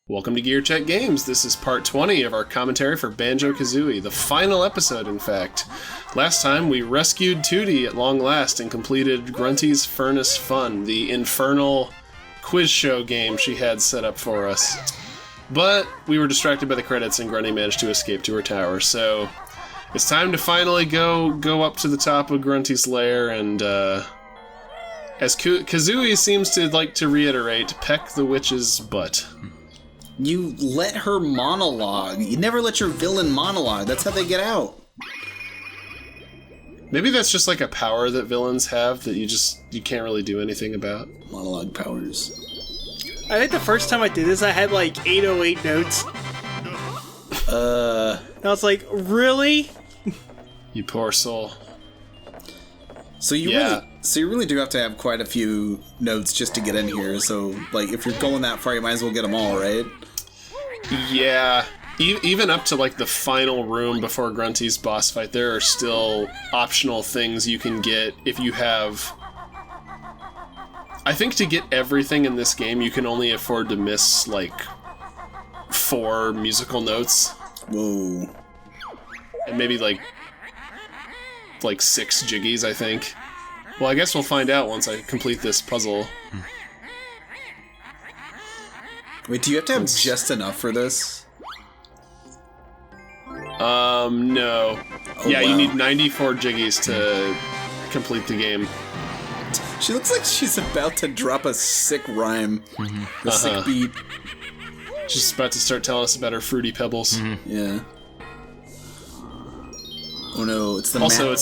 Welcome to GearCheckGames. This is part 20 of our commentary for Banjo-Kazooie, the final episode, in fact. Last time, we rescued Tootie at long last and completed Grunty's Furnace Fun, the infernal quiz show game she had set up for us. But we were distracted by the credits and Grunty managed to escape to her tower, so it's time to finally go up to the top of Grunty's lair and, as Kazooie seems to like to reiterate, peck the witch's butt. You let her monologue. You never let your villain monologue. That's how they get out. Maybe that's just like a power that villains have that you can't really do anything about. Monologue powers. I think the first time I did this, I had like 808 notes. I was like, really? You poor soul. So you really do have to have quite a few notes just to get in here. So, like, if you're going that far, you might as well get them all, right? Yeah. Even up to, like, the final room before Grunty's boss fight, there are still optional things you can get if you have... I think to get everything in this game, you can only afford to miss, like, 4 musical notes. Whoa. And maybe, like 6 jiggies, I think. Well, I guess we'll find out once I complete this puzzle. Wait, do you have to have just enough for this? No. Oh, yeah, wow. you need 94 jiggies to complete the game. She looks like she's about to drop a sick rhyme. A sick beat. She's about to start telling us about her Fruity Pebbles. Yeah. Oh no, it's the Also, map.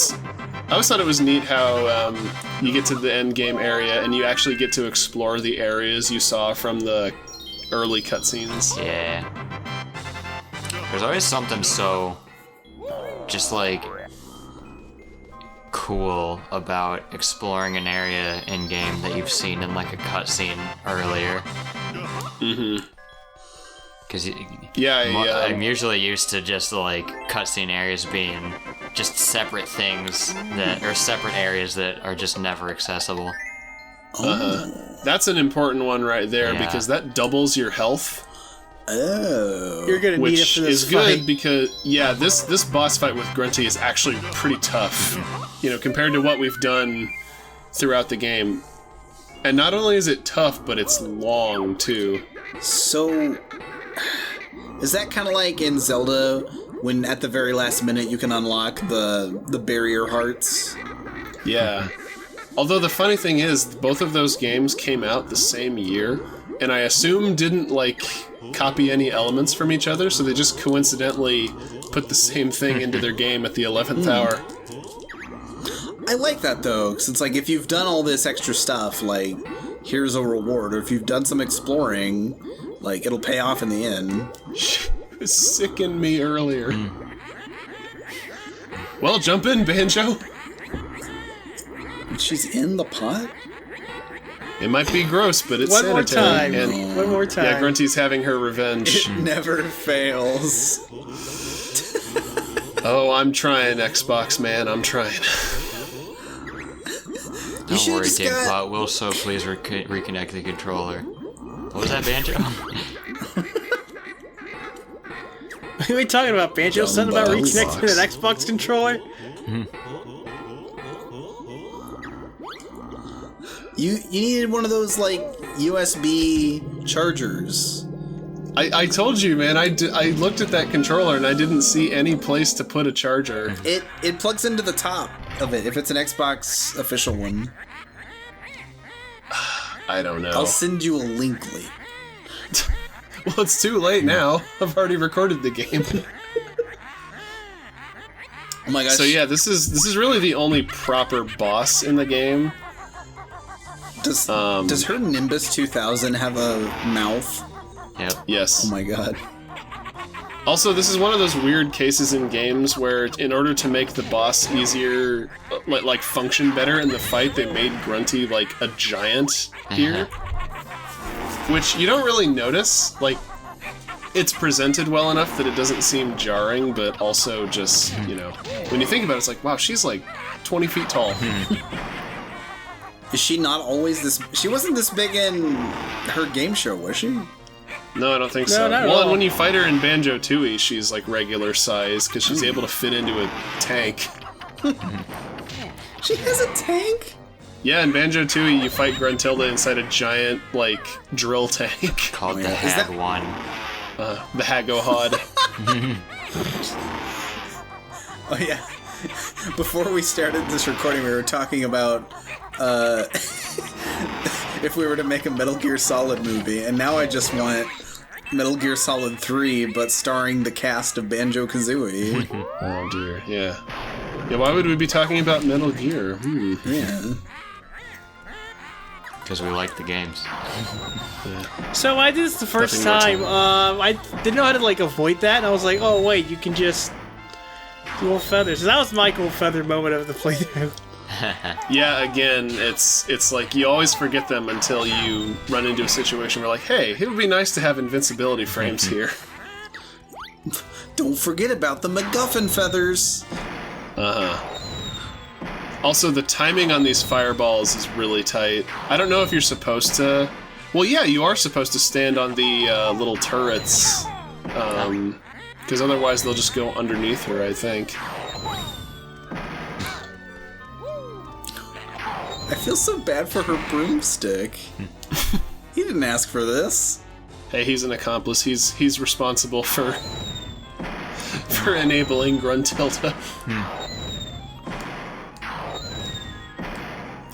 I always thought it was neat how you get to the end game area and you actually get to explore the areas you saw from the early cutscenes. Yeah. There's always something so just like cool about exploring an area in game that you've seen in like a cutscene earlier. Because I'm usually used to just like cutscene areas being just separate things or separate areas that are just never accessible. That's an important one right there because that doubles your health. Oh. You're gonna need it Which for this is good fight. because, this boss fight with Grunty is actually pretty tough, compared to what we've done throughout the game. And not only is it tough, but it's long, too. So, is that kind of like in Zelda, when at the very last minute you can unlock the barrier hearts? Yeah. Although the funny thing is, both of those games came out the same year, and I assume didn't, copy any elements from each other, so they just coincidentally put the same thing into their game at the 11th hour. I like that, though, because it's like, if you've done all this extra stuff, here's a reward, or if you've done some exploring, it'll pay off in the end. She was sicking me earlier. Well, jump in, Banjo! She's in the pot? It might be gross, but it's One more sanitary. time. And One more time. yeah, Grunty's having her revenge. It never fails. Oh, I'm trying, Xbox man, I'm trying. Don't worry, Dingplot. Will so please reconnect the controller. What was that, Banjo? What are we talking about, Banjo? Something about reconnecting an Xbox controller? You needed one of those, USB chargers. I told you, man, I looked at that controller and I didn't see any place to put a charger. It plugs into the top of it, if it's an Xbox official one. I don't know. I'll send you a link later. Well, it's too late now. I've already recorded the game. Oh my gosh. So yeah, this is really the only proper boss in the game. Does her Nimbus 2000 have a mouth? Yep. Yes. Oh my god. Also, this is one of those weird cases in games where, in order to make the boss easier, function better in the fight, they made Grunty a giant here. Which you don't really notice. It's presented well enough that it doesn't seem jarring, but also just, when you think about it, it's like, wow, she's 20 feet tall. Is she not always this... She wasn't this big in her game show, was she? No, I don't think so. not at Well, all. and when you fight her in Banjo-Tooie, she's like regular size because she's able to fit into a tank. She has a tank? Yeah, in Banjo-Tooie, you fight Gruntilda inside a giant, like, drill tank. Called the yeah. Is Hag that- One. The Hagohod. Oh, yeah. Before we started this recording, we were talking about if we were to make a Metal Gear Solid movie, and now I just want Metal Gear Solid 3, but starring the cast of Banjo-Kazooie. Oh, dear, yeah. Yeah, why would we be talking about Metal Gear? Yeah. Because we like the games. So I did this the first Nothing more time. I didn't know how to like avoid that, and I was like, oh wait, you can just dual feathers. So that was my cool feather moment of the playthrough. Yeah, again, it's like you always forget them until you run into a situation where like, hey, it would be nice to have invincibility frames here. Don't forget about the MacGuffin feathers. Also, the timing on these fireballs is really tight. I don't know if you're supposed to... Well, yeah, you are supposed to stand on the little turrets, because otherwise they'll just go underneath her, I think. I feel so bad for her broomstick. He didn't ask for this. Hey, he's an accomplice. He's responsible for enabling Gruntilda.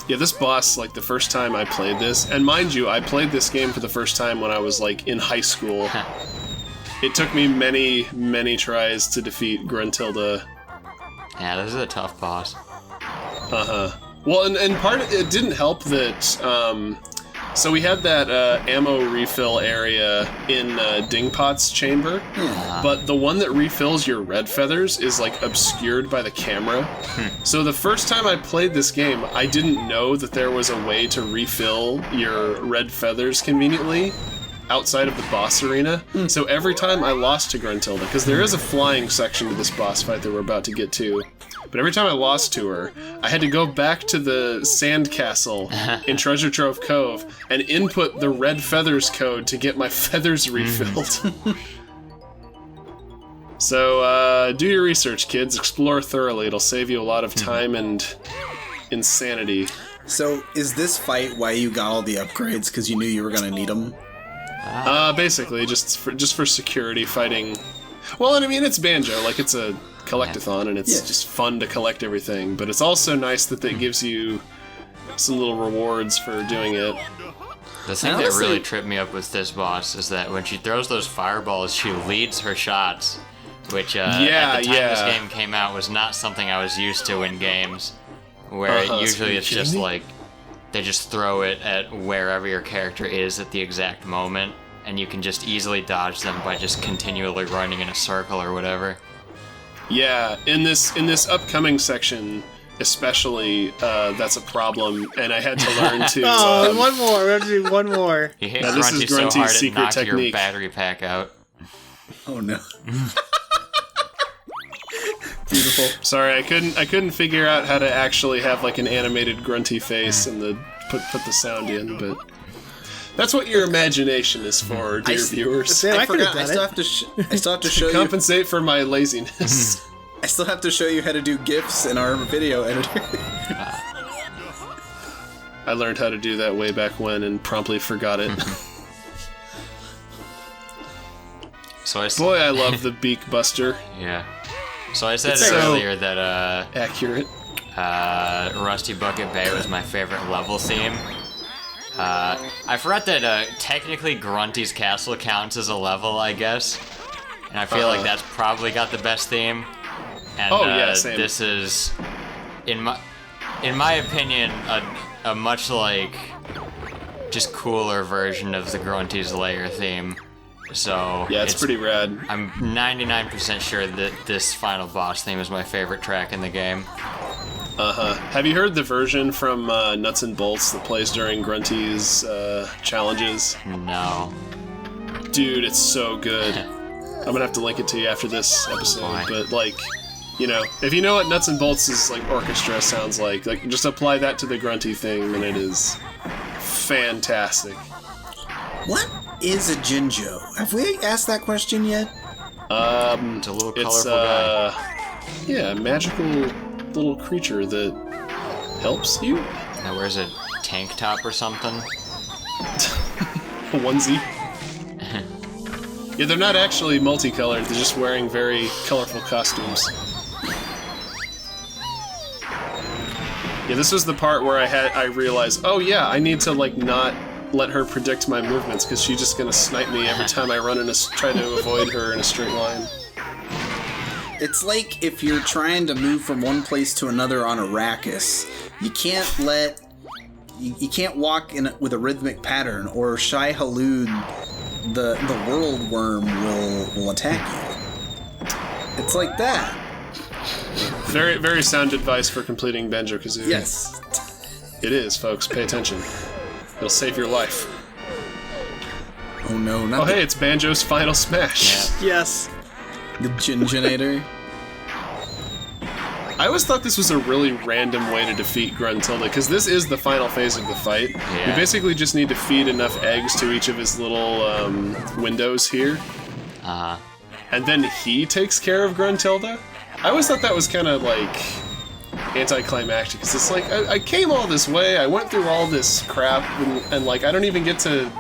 Yeah, this boss, like, the first time I played this, and mind you, I played this game for the first time when I was, like, in high school. It took me many, many tries to defeat Gruntilda. Yeah, this is a tough boss. Well, and part of it didn't help that, so we had that ammo refill area in Dingpot's chamber, but the one that refills your red feathers is, like, obscured by the camera. So the first time I played this game, I didn't know that there was a way to refill your red feathers conveniently outside of the boss arena. So every time I lost to Gruntilda, because there is a flying section to this boss fight that we're about to get to, but every time I lost to her, I had to go back to the sand castle in Treasure Trove Cove and input the red feathers code to get my feathers refilled. So, do your research, kids. Explore thoroughly. It'll save you a lot of time and insanity. So, is this fight why you got all the upgrades? Because you knew you were going to need them? Basically, just for security fighting. Well, and I mean, it's Banjo. Like, it's a collectathon, and it's just fun to collect everything. But it's also nice that it gives you some little rewards for doing it. The thing that really tripped me up with this boss is that when she throws those fireballs, she leads her shots, which at the time this game came out was not something I was used to in games, where usually it's just like they just throw it at wherever your character is at the exact moment, and you can just easily dodge them by just continually running in a circle or whatever. Yeah, in this upcoming section, especially, that's a problem, and I had to learn to... one more. We have to do one more. You hit this is Grunty so Grunty's hard it secret knocked your technique. battery pack out. Oh, no. Beautiful. Sorry, I couldn't figure out how to actually have, like, an animated Grunty face and put the sound in, but... That's what your imagination is for, dear viewers. Sam, I forgot. could've I done still have to show you. Compensate for my laziness. I still have to show you how to do GIFs in our video editor. I learned how to do that way back when and promptly forgot it. Boy, I love the Beak Buster. Yeah. So I said It's earlier that accurate. Rusty Bucket Bay was my favorite level theme. I forgot that technically Grunty's Castle counts as a level, I guess. And I feel like that's probably got the best theme. And same. This is, in my opinion, a much like just cooler version of the Grunty's Lair theme. So yeah, it's pretty rad. I'm 99% sure that this final boss theme is my favorite track in the game. Have you heard the version from Nuts and Bolts that plays during Grunty's challenges? No. Dude, it's so good. I'm gonna have to link it to you after this episode. Why? But like, you know, if you know what Nuts and Bolts' like orchestra sounds like just apply that to the Grunty thing, and it is fantastic. What? is a Jinjo? Have we asked that question yet? It's a little colorful guy. Yeah, a magical little creature that helps you? Now wears a tank top or something. A onesie. Yeah, they're not actually multicolored, they're just wearing very colorful costumes. Yeah, this was the part where I realized, oh yeah, I need to like not let her predict my movements because she's just gonna snipe me every time I try to avoid her in a straight line. It's like if you're trying to move from one place to another on Arrakis, you can't walk with a rhythmic pattern, or Shai Halud, the world worm, will attack you. It's like that. Very, very sound advice for completing Banjo-Kazooie. Yes. It is, folks. Pay attention. It'll save your life. Oh no, not hey, it's Banjo's final smash. Yeah. Yes. the Jinjonator. I always thought this was a really random way to defeat Gruntilda, because this is the final phase of the fight. Yeah. You basically just need to feed enough eggs to each of his little windows here. Uh-huh. And then he takes care of Gruntilda. I always thought that was kind of like anticlimactic, because it's like, I came all this way, I went through all this crap, and like, I don't even get to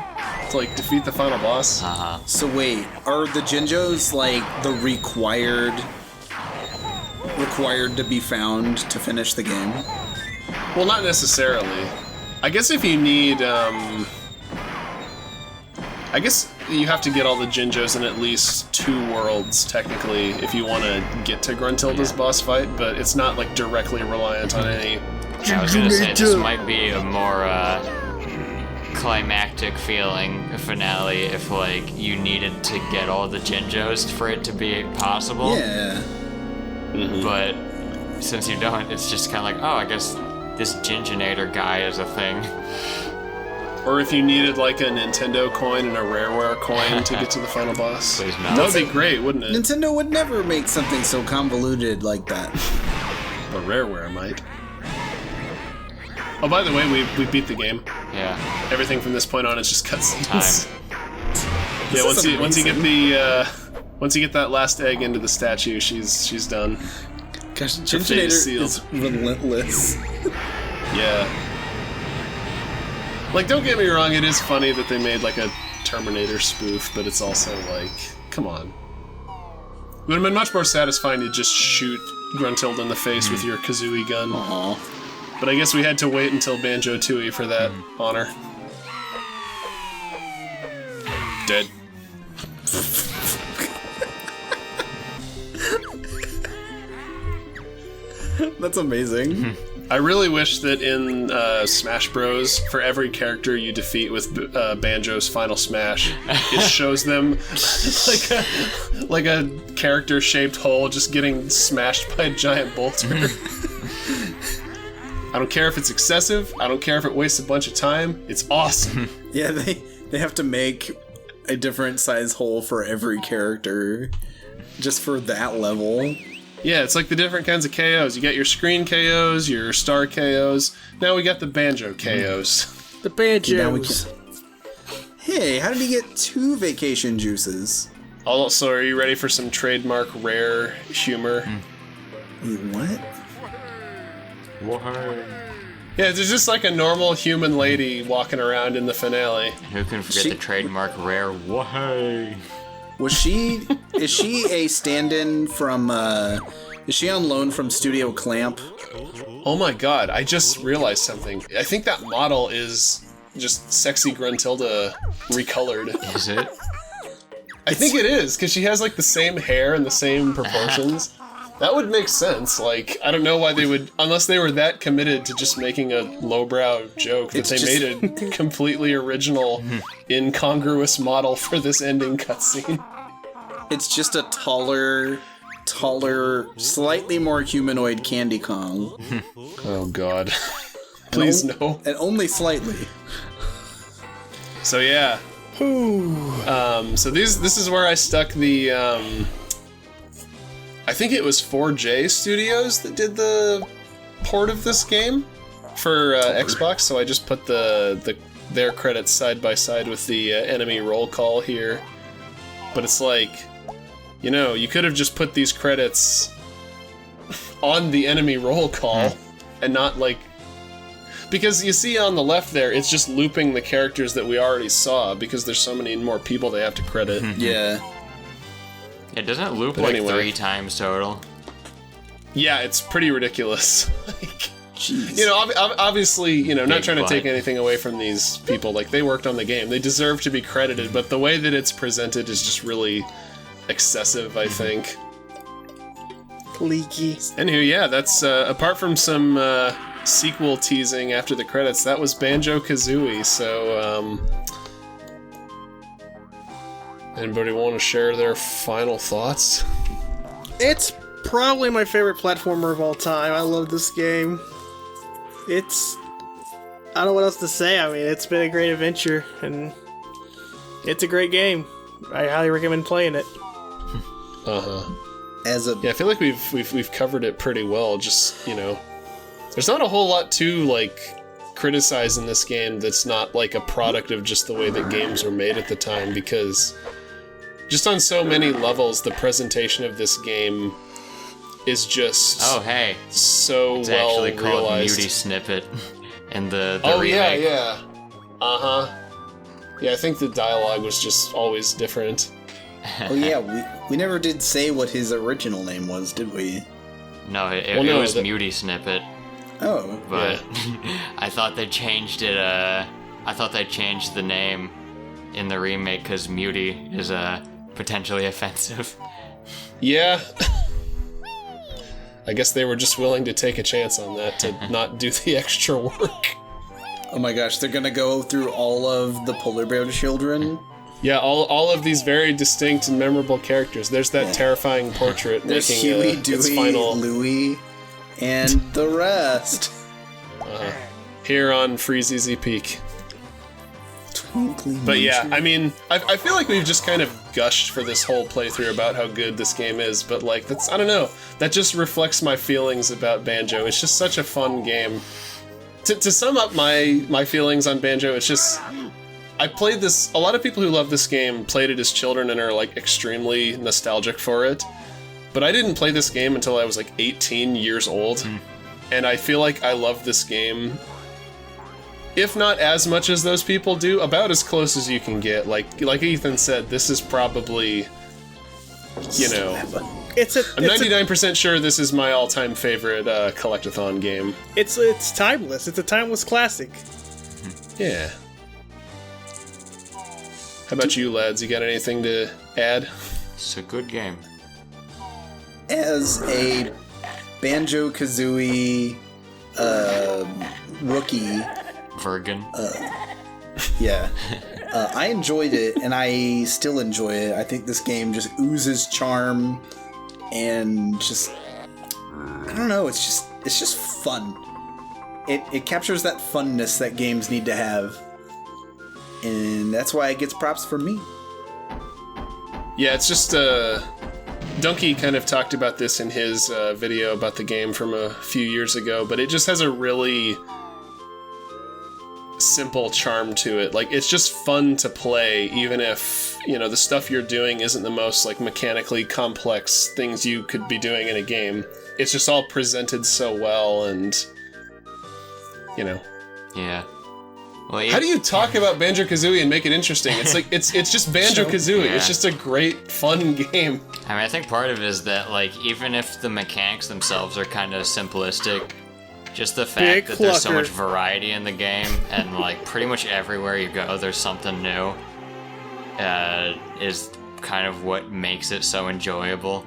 like defeat the final boss. Uh-huh. So wait, are the Jinjos like the required to be found to finish the game? Well, not necessarily. I guess if you need, I guess you have to get all the Jinjos in at least 2 worlds, technically, if you want to get to Gruntilda's boss fight, but it's not, like, directly reliant on any... I was gonna say, this might be a more, climactic feeling finale if, like, you needed to get all the Jinjos for it to be possible. Yeah. Mm-hmm. But since you don't, it's just kind of like, oh, I guess this Jinjonator guy is a thing. Or if you needed, like, a Nintendo coin and a Rareware coin to get to the final boss. Please no. That would be great, wouldn't it? Nintendo would never make something so convoluted like that. But Rareware might. Oh, by the way, we beat the game. Yeah. Everything from this point on is just cutscenes. Yeah, once you get that last egg into the statue, she's done. Gosh, Her fate is Jinjonator is relentless. Yeah. Like, don't get me wrong, it is funny that they made, like, a Terminator spoof, but it's also, like, come on. It would have been much more satisfying to just shoot Gruntilda in the face with your Kazooie gun. Aww. But I guess we had to wait until Banjo-Tooie for that honor. Dead. That's amazing. I really wish that in Smash Bros, for every character you defeat with Banjo's final smash, it shows them like a character-shaped hole just getting smashed by a giant boulder. I don't care if it's excessive. I don't care if it wastes a bunch of time. It's awesome. Yeah, they have to make a different size hole for every character, just for that level. Yeah, it's like the different kinds of KOs. You got your screen KOs, your star KOs. Now we got the Banjo KOs. The Banjos. Now we can... Hey, how did he get 2 vacation juices? Also, are you ready for some trademark rare humor? Wait, what? Yeah, there's just like a normal human lady walking around in the finale. Who can forget the trademark rare why? Was she... is she a stand-in from... is she on loan from Studio Clamp? Oh my god, I just realized something. I think that model is just sexy Gruntilda recolored. Is it? I think it is, because she has like the same hair and the same proportions. That would make sense. Like, I don't know why they would, unless they were that committed to just making a lowbrow joke, that they made a completely original, incongruous model for this ending cutscene. It's just a taller, slightly more humanoid Candy Kong. Oh god. Please no. And only slightly. So yeah. So this is where I stuck the, I think it was 4J Studios that did the port of this game for Xbox, so I just put the their credits side by side with the enemy roll call here. But it's like, you know, you could have just put these credits on the enemy roll call and not like... Because you see on the left there, it's just looping the characters that we already saw because there's so many more people they have to credit. Yeah. It doesn't loop But like anyway. 3 times total. Yeah, it's pretty ridiculous. Like, Jeez. you know, obviously, you know, not Big trying to take butt. anything away from these people. Like, they worked on the game. They deserve to be credited, but the way that it's presented is just really excessive, I think. Leaky. Anywho, yeah, that's, apart from some, sequel teasing after the credits, that was Banjo-Kazooie, so, anybody want to share their final thoughts? It's probably my favorite platformer of all time. I love this game. It's... I don't know what else to say. I mean, it's been a great adventure, and it's a great game. I highly recommend playing it. Uh-huh. Yeah, I feel like we've covered it pretty well, just, you know... There's not a whole lot to, like, criticize in this game that's not, like, a product of just the way that games were made at the time, because just on so many levels, the presentation of this game is just Oh, hey. so It's well actually called realized. Muty Snippet in the Oh, remake. yeah. Uh-huh. Yeah, I think the dialogue was just always different. Oh yeah, we never did say what his original name was, did we? No, it Well, was no, Muty Snippet. Oh. But I thought they changed it. I thought they changed the name in the remake because Muty is potentially offensive. Yeah. I guess they were just willing to take a chance on that to not do the extra work. Oh my gosh, they're gonna go through all of the polar bear children? Yeah, all of these very distinct and memorable characters. There's that terrifying portrait There's making Huey, its Dewey, final Louie, and the rest. here on Freezeezy Peak. Twinkling But yeah, Mansion. I mean, I feel like we've just kind of gushed for this whole playthrough about how good this game is, but like, that's, I don't know, that just reflects my feelings about Banjo. It's just such a fun game. To sum up my feelings on Banjo, it's just, I played this, a lot of people who love this game played it as children and are like extremely nostalgic for it, but I didn't play this game until I was like 18 years old, and I feel like I love this game, if not as much as those people do, about as close as you can get. Like Ethan said, this is probably, you know, I'm 99% sure this is my all-time favorite collectathon game. It's timeless. It's a timeless classic. Yeah. How about you, lads? You got anything to add? It's a good game. As a Banjo-Kazooie rookie, Virgin. yeah, I enjoyed it, and I still enjoy it. I think this game just oozes charm, and just, I don't know, it's just fun. It captures that funness that games need to have, and that's why it gets props from me. Yeah, it's just, Donkey kind of talked about this in his video about the game from a few years ago, but it just has a really simple charm to it. Like, it's just fun to play, even if, you know, the stuff you're doing isn't the most, like, mechanically complex things you could be doing in a game. It's just all presented so well, and, you know. Yeah. Well, How do you talk about Banjo-Kazooie and make it interesting? It's like, it's just Banjo-Kazooie. Yeah. It's just a great, fun game. I mean, I think part of it is that, like, even if the mechanics themselves are kind of simplistic, just the fact Big that there's so clucker. much variety in the game, and, like, pretty much everywhere you go, there's something new, is kind of what makes it so enjoyable.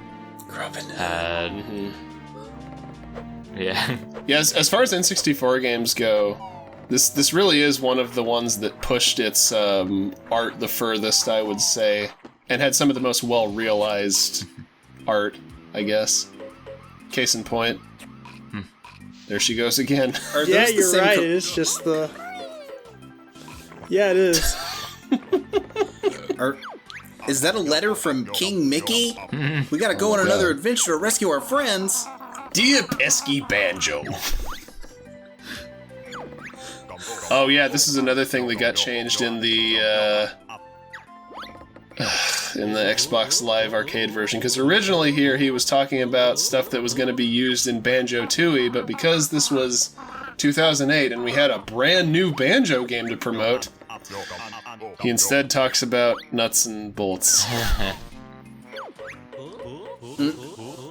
Yeah. Yeah, as far as N64 games go, this really is one of the ones that pushed its art the furthest, I would say, and had some of the most well-realized art, I guess. Case in point. There she goes again. Are Yeah, those the you're same right. co- It is just the. Yeah, it is. Is that a letter from King Mickey? We gotta go on another adventure to rescue our friends. Dear pesky Banjo. Oh yeah, this is another thing that got changed in the Xbox Live Arcade version, because originally here he was talking about stuff that was going to be used in Banjo-Tooie, but because this was 2008 and we had a brand new Banjo game to promote, he instead talks about nuts and bolts.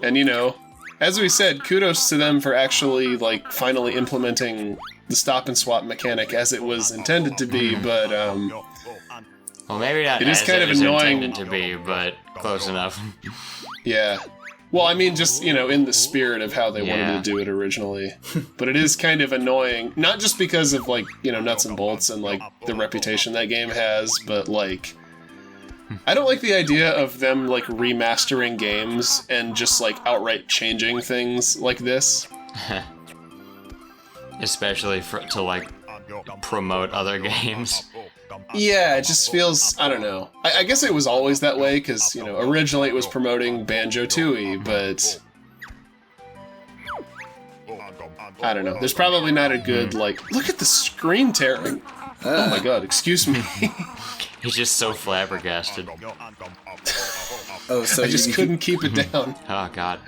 And you know, as we said, kudos to them for actually like finally implementing the stop and swap mechanic as it was intended to be, but well, maybe not it is as kind it of was annoying intended to be, but close enough. Yeah. Well, I mean, just, you know, in the spirit of how they wanted to do it originally. But it is kind of annoying, not just because of, like, you know, nuts and bolts and, like, the reputation that game has, but, like, I don't like the idea of them, like, remastering games and just, like, outright changing things like this. Especially to, like, promote other games. Yeah, it just feels, I don't know. I guess it was always that way, because, you know, originally it was promoting Banjo-Tooie, but I don't know. There's probably not a good, like, look at the screen tearing. Oh my god, excuse me. He's just so flabbergasted. Oh, so I just couldn't keep it down. Oh god.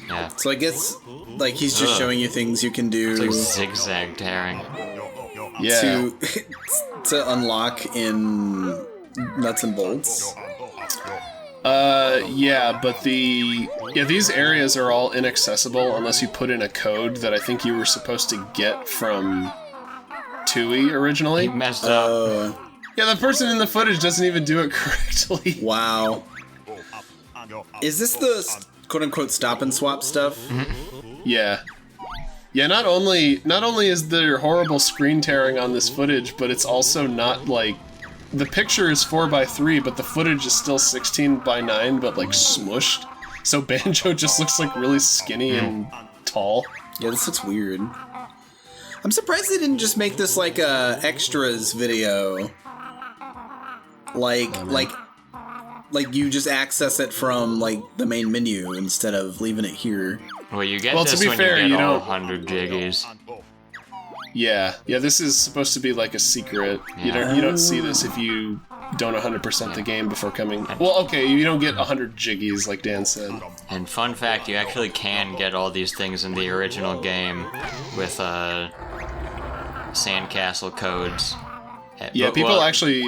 Yeah. So I guess, like, he's just showing you things you can do It's like zigzag tearing. Yeah. to unlock in nuts and bolts. Yeah, but these areas are all inaccessible unless you put in a code that I think you were supposed to get from Tooie originally. He messed up. Yeah, the person in the footage doesn't even do it correctly. Wow. Is this the quote-unquote stop and swap stuff? Yeah. Yeah, not only is there horrible screen tearing on this footage, but it's also not, like... The picture is 4:3, but the footage is still 16:9, but, like, smushed. So Banjo just looks, like, really skinny and tall. Yeah, this looks weird. I'm surprised they didn't just make this, like, a extras video. Like you just access it from, like, the main menu instead of leaving it here. Well, you get Well, this to be when fair, you get you all don't- 100 jiggies. Yeah, this is supposed to be like a secret. Yeah. You don't see this if you don't 100% the game before coming. Well, okay, you don't get 100 jiggies like Dan said. And fun fact, you actually can get all these things in the original game with sandcastle codes. Yeah, But, people well, actually.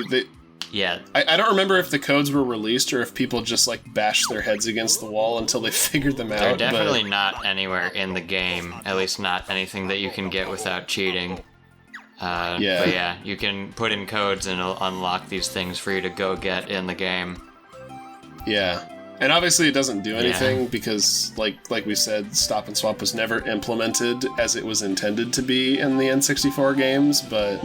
Yeah, I don't remember if the codes were released or if people just like bashed their heads against the wall until they figured them out. they're definitely not anywhere in the game. At least not anything that you can get without cheating. But yeah, you can put in codes and it'll unlock these things for you to go get in the game. Yeah. And obviously it doesn't do anything because, like we said, Stop and Swap was never implemented as it was intended to be in the N64 games, but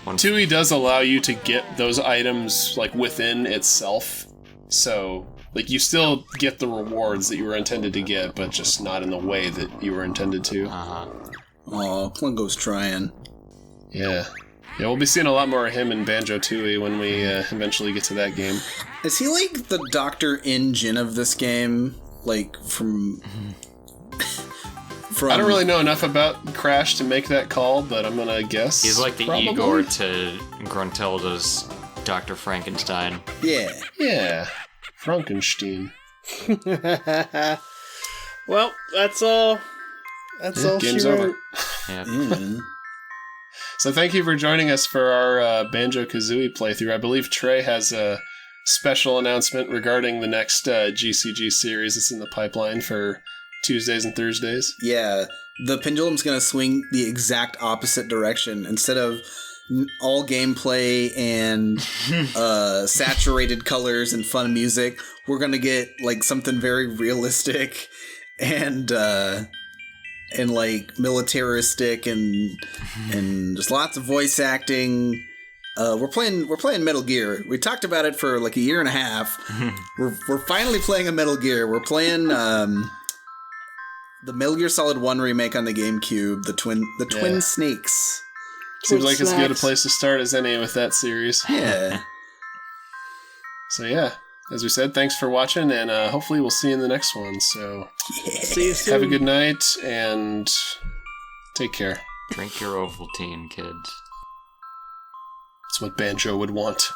Tooie does allow you to get those items, like, within itself. So, like, you still get the rewards that you were intended to get, but just not in the way that you were intended to. Uh-huh. Aw, Plungo's trying. Yeah. Yeah, we'll be seeing a lot more of him in Banjo-Tooie when we eventually get to that game. Is he like the Dr. N-Jin of this game? Like, from... I don't really know enough about Crash to make that call, but I'm gonna guess. He's like the probably. Igor to Gruntilda's Dr. Frankenstein. Yeah. Yeah. Frankenstein. Well, that's all. That's all Game's she wrote. over. Yeah. Yeah. So thank you for joining us for our Banjo-Kazooie playthrough. I believe Trey has a special announcement regarding the next GCG series that's in the pipeline for Tuesdays and Thursdays. Yeah, the pendulum's gonna swing the exact opposite direction. Instead of all gameplay and saturated colors and fun music, we're gonna get like something very realistic and like militaristic and just lots of voice acting. We're playing Metal Gear. We talked about it for like a year and a half. We're finally playing a Metal Gear. We're playing the Metal Gear Solid 1 remake on the GameCube, the Twin Snakes. Seems like as good a place to start as any with that series. Yeah. So yeah, as we said, thanks for watching, and hopefully we'll see you in the next one. So See you soon. have a good night, and take care. Drink your Ovaltine, kids. That's what Banjo would want.